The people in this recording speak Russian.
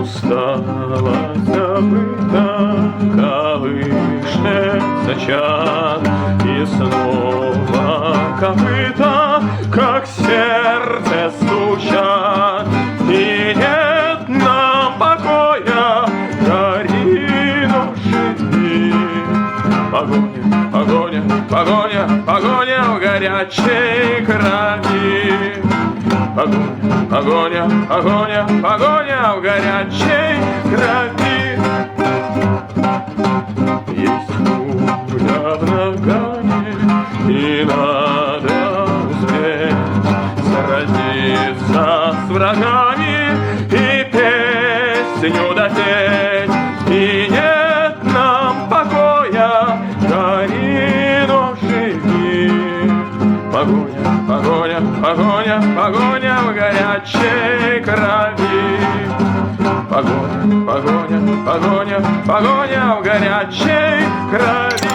Устала, забыта, колышется чад, и снова копыта, как сердце, стучат. И нет нам покоя, гори, но живи. Погоня, погоня, погоня, погоня в горячей крови. Погоня, погоня, погоня, погоня в горячей крови. Есть пуля в нагане, и надо успеть сразиться с врагами и песню допеть. И нет нам покоя, гори, но живи. Погоня, погоня, погоня, погоня в горячей крови. Погоня, погоня, погоня, погоня в горячей крови.